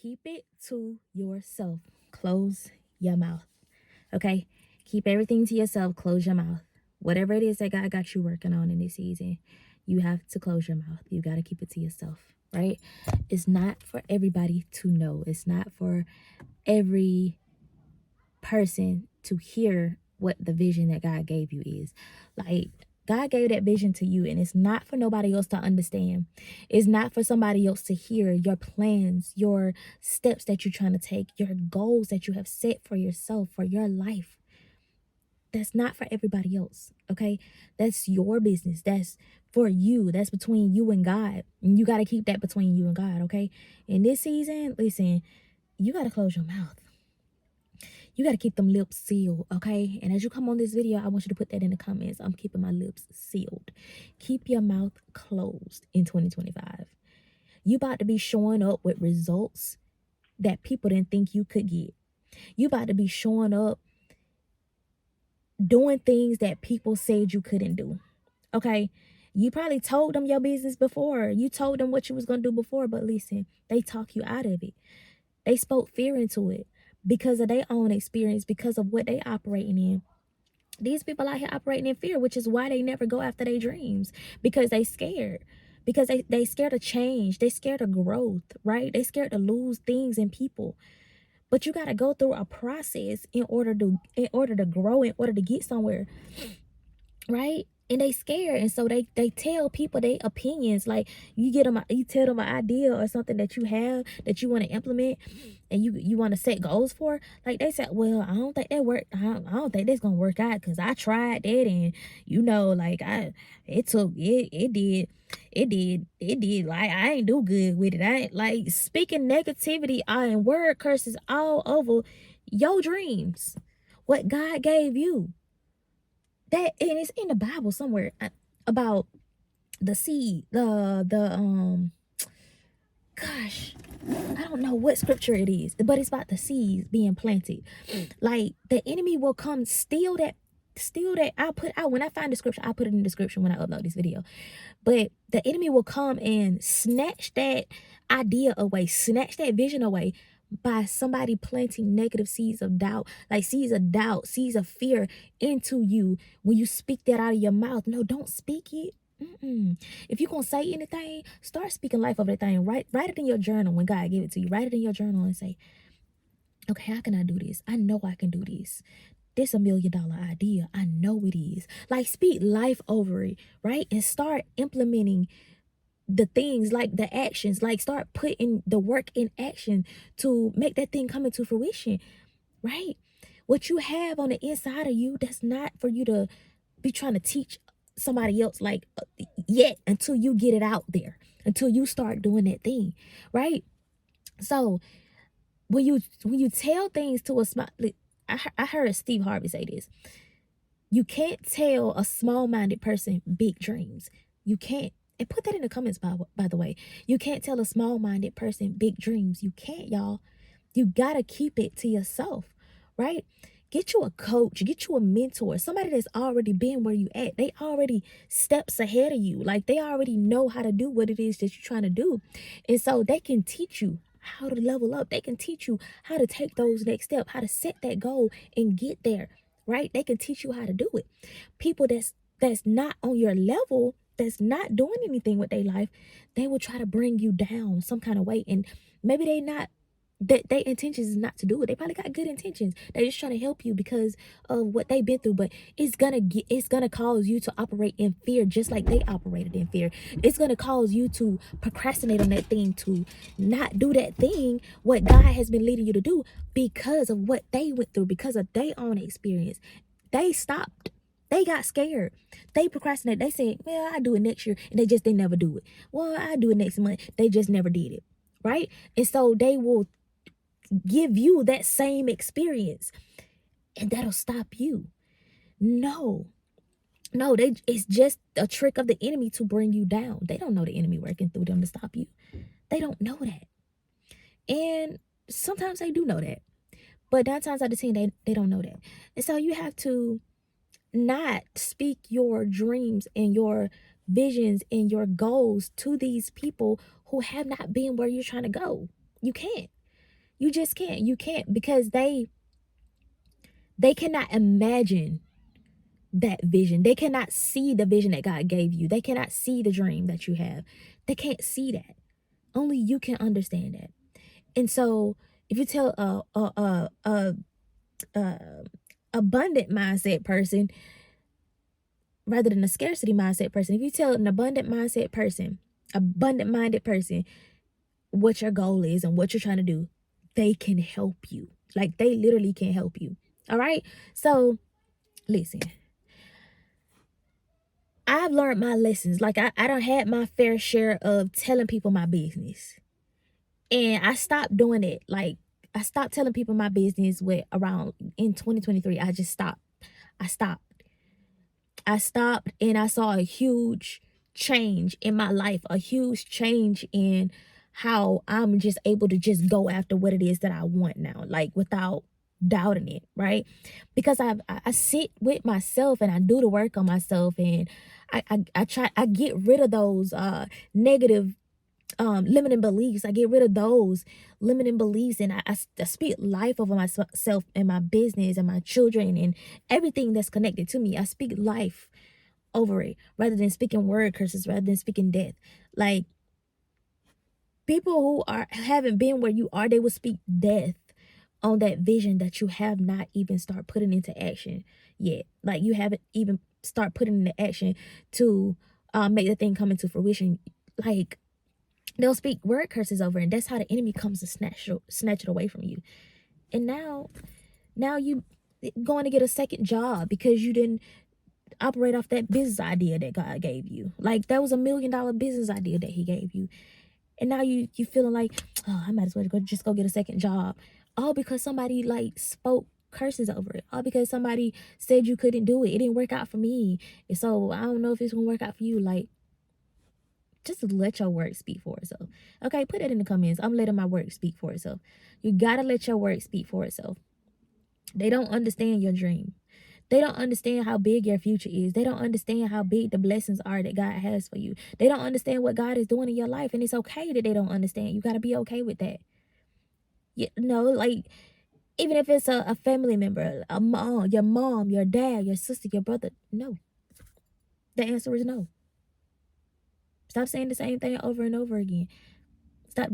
Keep it to yourself. Close your mouth. Okay? Keep everything to yourself. Close your mouth. Whatever it is that God got you working on in this season, you have to close your mouth. You got to keep it to yourself, right? It's not for everybody to know. It's not for every person to hear what the vision that God gave you is. Like, God gave that vision to you, and it's not for nobody else to understand. It's not for somebody else to hear your plans, your steps that you're trying to take, your goals that you have set for yourself, for your life. That's not for everybody else, okay? That's your business. That's for you. That's between you and God. And you got to keep that between you and God, okay? In this season, listen, you got to close your mouth. You got to keep them lips sealed, okay? And as you come on this video, I want you to put that in the comments. I'm keeping my lips sealed. Keep your mouth closed in 2025. You about to be showing up with results that people didn't think you could get. You about to be showing up doing things that people said you couldn't do, okay? You probably told them your business before. You told them what you was going to do before, but listen, they talk you out of it. They spoke fear into it because of their own experience, because of what they operating in. These people out here operating in fear, which is why they never go after their dreams, because they scared. Because they scared of change. They scared of growth, right? They scared to lose things and people. But you got to go through a process in order to grow, in order to get somewhere, right? And they scared, and so they tell people their opinions. Like, you tell them an idea or something that you have that you want to implement, and you want to set goals for. Like, they said, well, I don't think that work. I don't think that's gonna work out because I tried that, and like it did. Like, I ain't do good with it. I ain't, like, speaking negativity and word curses all over your dreams, what God gave you. That, and it's in the Bible somewhere about the seed, gosh, I don't know what scripture it is, but it's about the seeds being planted. Like, the enemy will come steal that. When I find the scripture, I'll put it in the description when I upload this video. But the enemy will come and snatch that idea away, snatch that vision away, by somebody planting negative seeds of doubt, seeds of fear into you. When you speak that out of your mouth, no, don't speak it. If you're gonna say anything, start speaking life over that thing. Write it in your journal. When God give it to you, write it in your journal and say, okay, how can I do this? I know I can do this. This $1 million idea. I know it is. Like, speak life over it, right? And start implementing the things, like the actions. Like, start putting the work in action to make that thing come into fruition, right? What you have on the inside of you, that's not for you to be trying to teach somebody else, like, yet, until you get it out there, until you start doing that thing, right? So when you tell things to a small, I heard Steve Harvey say this: you can't tell a small-minded person big dreams. You can't. And put that in the comments, by the way. You can't tell a small-minded person big dreams. You can't, y'all. You gotta keep it to yourself, right? Get you a coach, get you a mentor, somebody that's already been where you at. They already steps ahead of you. Like, they already know how to do what it is that you're trying to do. And so they can teach you how to level up. They can teach you how to take those next steps, how to set that goal and get there, right? They can teach you how to do it. People that's not on your level, that's not doing anything with their life, they will try to bring you down some kind of way. And maybe their intentions is not to do it. They probably got good intentions. They're just trying to help you because of what they've been through. But it's gonna cause you to operate in fear, just like they operated in fear. It's gonna cause you to procrastinate on that thing, to not do that thing what God has been leading you to do, because of what they went through, because of their own experience. They stopped. They got scared. They procrastinated. They said, well, I'll do it next year. And they never do it. Well, I'll do it next month. They just never did it. Right? And so they will give you that same experience, and that'll stop you. No, it's just a trick of the enemy to bring you down. They don't know the enemy working through them to stop you. They don't know that. And sometimes they do know that, but 9 times out of 10, they don't know that. And so you have to not speak your dreams and your visions and your goals to these people who have not been where you're trying to go. You can't. You just can't. You can't, because they cannot imagine that vision. They cannot see the vision that God gave you. They cannot see the dream that you have. They can't see that. Only you can understand that. And so if you tell a abundant mindset person rather than a scarcity mindset person, if you tell an abundant mindset person, abundant minded person, what your goal is and what you're trying to do, they can help you. Like, they literally can help you. All right. So listen, I've learned my lessons. Like, I don't had my fair share of telling people my business. And I stopped doing it. Like, I stopped telling people my business with around in 2023. I just stopped. I stopped. And I saw a huge change in my life, a huge change in how I'm just able to just go after what it is that I want now, like, without doubting it, right? Because I sit with myself and I do the work on myself, and I get rid of those negative limiting beliefs. I get rid of those limiting beliefs, and I speak life over myself and my business and my children and everything that's connected to me. I speak life over it rather than speaking word curses, rather than speaking death. Like, people who haven't been where you are, they will speak death on that vision that you have not even start putting into action yet. Like, you haven't even start putting into action to make the thing come into fruition. Like, they'll speak word curses over, and that's how the enemy comes to snatch it away from you. And now you going to get a second job because you didn't operate off that business idea that God gave you. Like, that was $1 million business idea that he gave you. And now you feeling like, oh, I might as well go get a second job. All because somebody like spoke curses over it. All because somebody said you couldn't do it. It didn't work out for me. And so I don't know if it's gonna work out for you. Like, just let your work speak for itself. Okay, put it in the comments. I'm letting my work speak for itself. You gotta let your work speak for itself. They don't understand your dream. They don't understand how big your future is. They don't understand how big the blessings are that God has for you. They don't understand what God is doing in your life. And it's okay that they don't understand. You got to be okay with that. You know, like, even if it's a family member, your mom, your dad, your sister, your brother. No. The answer is no. Stop saying the same thing over and over again. Stop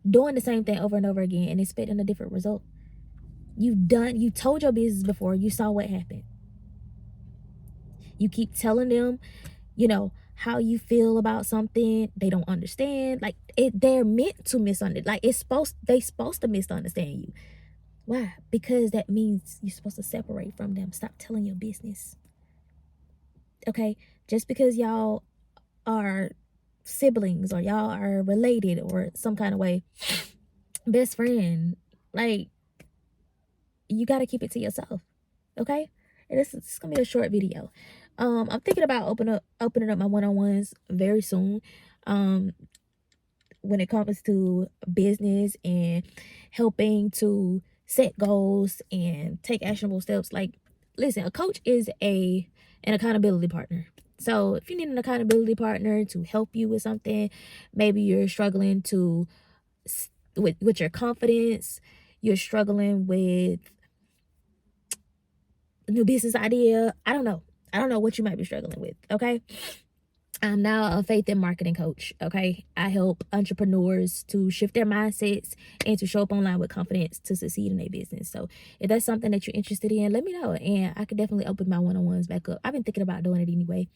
doing the same thing over and over again and expecting a different result. You told your business before. You saw what happened. You keep telling them, how you feel about something. They don't understand. Like, they're meant to misunderstand. Like, they supposed to misunderstand you. Why? Because that means you're supposed to separate from them. Stop telling your business. Okay? Just because y'all are siblings or y'all are related or some kind of way, best friend, like, you got to keep it to yourself. Okay? And it's gonna be a short video. I'm thinking about opening up my one-on-ones very soon. When it comes to business and helping to set goals and take actionable steps. Like, listen, a coach is an accountability partner. So if you need an accountability partner to help you with something, maybe you're struggling with your confidence, you're struggling with a new business idea. I don't know what you might be struggling with. Okay. I'm now a faith and marketing coach. Okay. I help entrepreneurs to shift their mindsets and to show up online with confidence to succeed in their business. So if that's something that you're interested in, let me know. And I could definitely open my one-on-ones back up. I've been thinking about doing it anyway.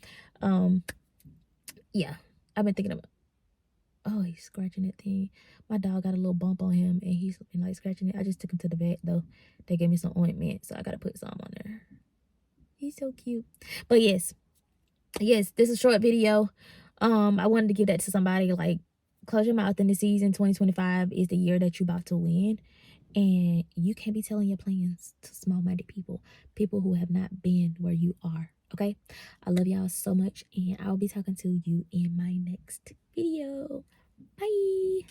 Yeah, I've been thinking about, oh, he's scratching that thing. My dog got a little bump on him and he's been like scratching it. I just took him to the vet though. They gave me some ointment, so I got to put some on there. He's so cute. But yes, this is a short video. I wanted to give that to somebody. Like, close your mouth in the season. 2025 is the year that you're about to win. And you can't be telling your plans to small-minded people who have not been where you are. Okay? I love y'all so much. And I'll be talking to you in my next video. Bye.